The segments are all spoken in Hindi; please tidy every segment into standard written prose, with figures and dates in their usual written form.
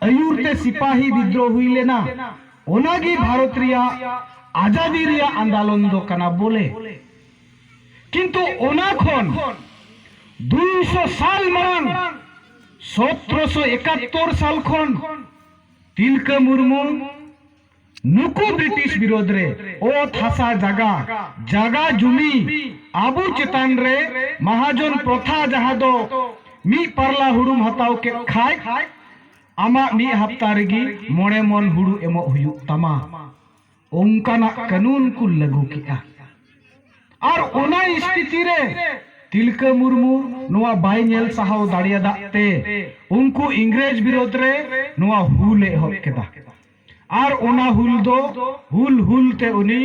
आयुरते सिपाही विद्रोह हुई लेना ओनागी भारत रिया आजादी रिया आंदोलन दो कना बोले किंतु ओना खन 200 साल मांग 1771 साल खन तिलका मुर्मू नुकु ब्रिटिश विरोध रे ओत हासा जागा जागा जुमी आबू चेतान रे महाजन प्रथा जहा दो मी परला हुड़ुम हताव के खाय आमा मी हफ्ता रेगी मोड़े मन हुड़ु एमो हुयु तमा ओंकाना कानून को लागू किया और ओना स्थिति रे तिलका मुर्मू नोआ बाय नेल साहाव दाड़ियादा ते उनको इंग्रेज विरोध रे नोआ हुल एहब केदा और ओना हुल दो हुल ते उनी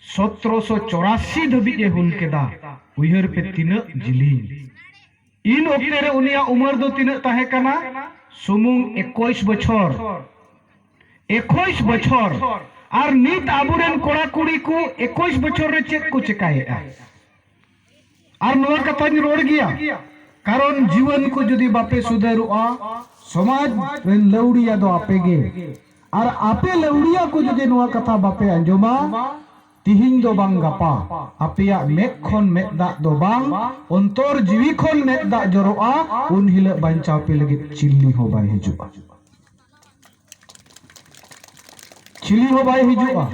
1784 धबिज हुल केदा उयहर पे तीना जिली इन ओक्ते रे उनिया उमर दो तीना ताहे कना सुमुंग 21 बछर 21 बछर और नित आबुरेन कोड़ा कुड़ी को 21 बछर रे चेक को चिकाएआ और नोआ कथानी रोड गया कारण जीवन को जदि बापे सुधारुआ समाज रेन लौड़िया दो आपेगे और आपे लौड़िया को जदि नोआ कथा बापे अंजोमा तिहिन दो बांग गपा आपेया मेक खन मेक दा दो बांग अंतर जीवी खन मेक दा जरोआ उन हिल बांचाव पे लगे चिल्ली हो बाय हिजुआ चिली हो बाय हिजुआ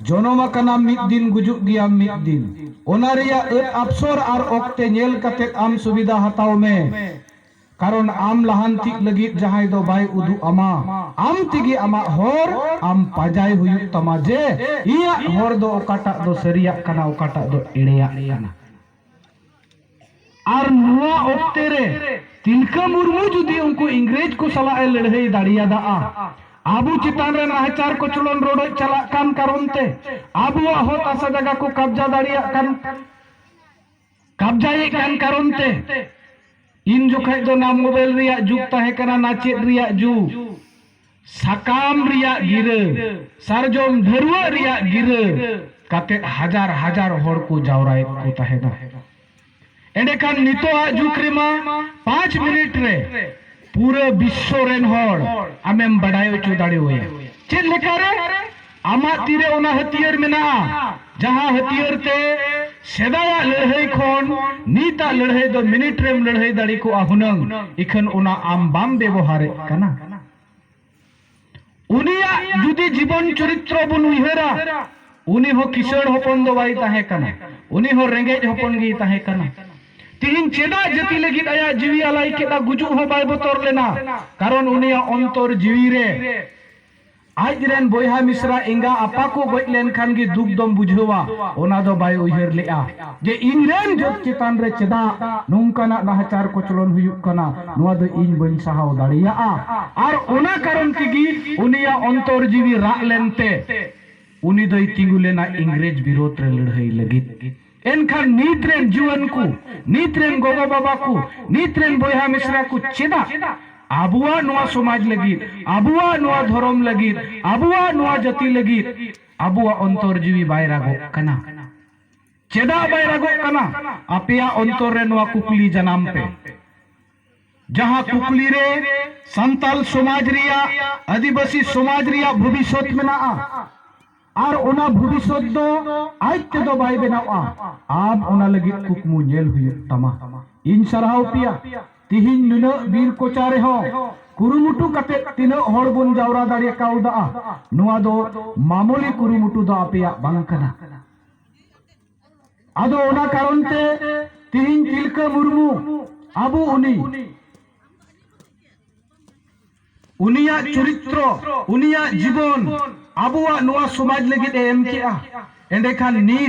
जनोमा कना मिद दिन गुजुक गिया मिद दिन ओनारिया एक अवसर और ओक्ते नेल कते आम सुविधा हताव में कारण आम लहांति लगित जहां दो बाय उदु अमा आम तिगी अमा होर आम पाजाय हुयु तमा जे इया होर दो ओकाटा दो सरिया कना ओकाटा दो एड़ेया कना और नुआ ओक्ते रे तिलका मुर्मू जुदी उनको इंग्रेज को सला लड़ाई दाड़िया दा आबू चितान रे नाहचार को चलन रोड चला कान कारणते आबू होत आसा जगह को कब्जा दाड़िया कान कब्जाए कान कारणते इन जोखै दो ना मोबाइल रिया जुग ताहे कना ना चेत रिया जुग साकाम रिया गिरे सारजोम धरुआ रिया गिरे काते हजार हजार होड़ को जावराए को ताहे ना एंडे खान नितो आ जुग रिमा 5 मिनट रे पूरे विश्व रेन होड़ आमेम बड़ायो चो दाड़े होया चेत लेका रे आमा तीरे ओना हथियार मेना जहां हथियार ते सेदाया लड़ाई खन नीता लड़ाई दो मिनिट रेम लड़ाई दाड़ी को आहुनंग इखन ओना आम बाम व्यवहार कना उनिया जुदी जीवन चरित्र बन उयहरा उनी हो किशोर हपन दो बाई ताहे कना उनी हो रेंगेज हपन गी ताहे कना तीन चेदा जति लगित आया जीवी आलाई केदा गुजु हो बाय बतर लेना कारण उनिया अंतर जीवी रे आज रेन बोयहा मिश्रा इंगा आपा को गज लेन खान गी दुख दम बुझेवा ओना दो बाय उयहर लेआ जे इन रेन जत चितान रे चेदा नोंकाना नाहचार को चलन हुयु कना नोआ दो इन बन साहाव दाड़िया और ओना कारण तिगी उनिया अंतर जीवी रा लेनते उनी दई तिंगु लेना इंग्रेज विरोध रे लड़ाई लगित एनखान नीत रेन जीवन को नीत रेन गोगो बाबा को नीत रेन बोयहा मिश्रा को चेदा आबुआ नोआ समाज लगी आबुआ नोआ धर्म लगी आबुआ नोआ जाति लगी आबुआ अंतर जीवी बायरागो कना चेदा बायरागो कना आपेया अंतर रे नोआ कुकली जनाम पे जहां कुकली रे संताल समाज रिया आदिवासी समाज रिया भविष्य मेना और ओना भविष्य दो आज ते दो बाय बेनावा आप ओना लगी कुकमु नेल हुय तमा इन सराव पिया तिहिन नुना वीर कोचारे हो कुरुमुटु कते तिना होड़ बन जावरा दाड़िया काउदा नुआ दो मामूली कुरुमुटु दो आपेया बांग कना आदो ओना कारण ते तिहिन तिलका मुर्मू आबू उनिया चरित्र उनिया जीवन आबुआ नुआ समाज लगित एम किया एंडे खान नी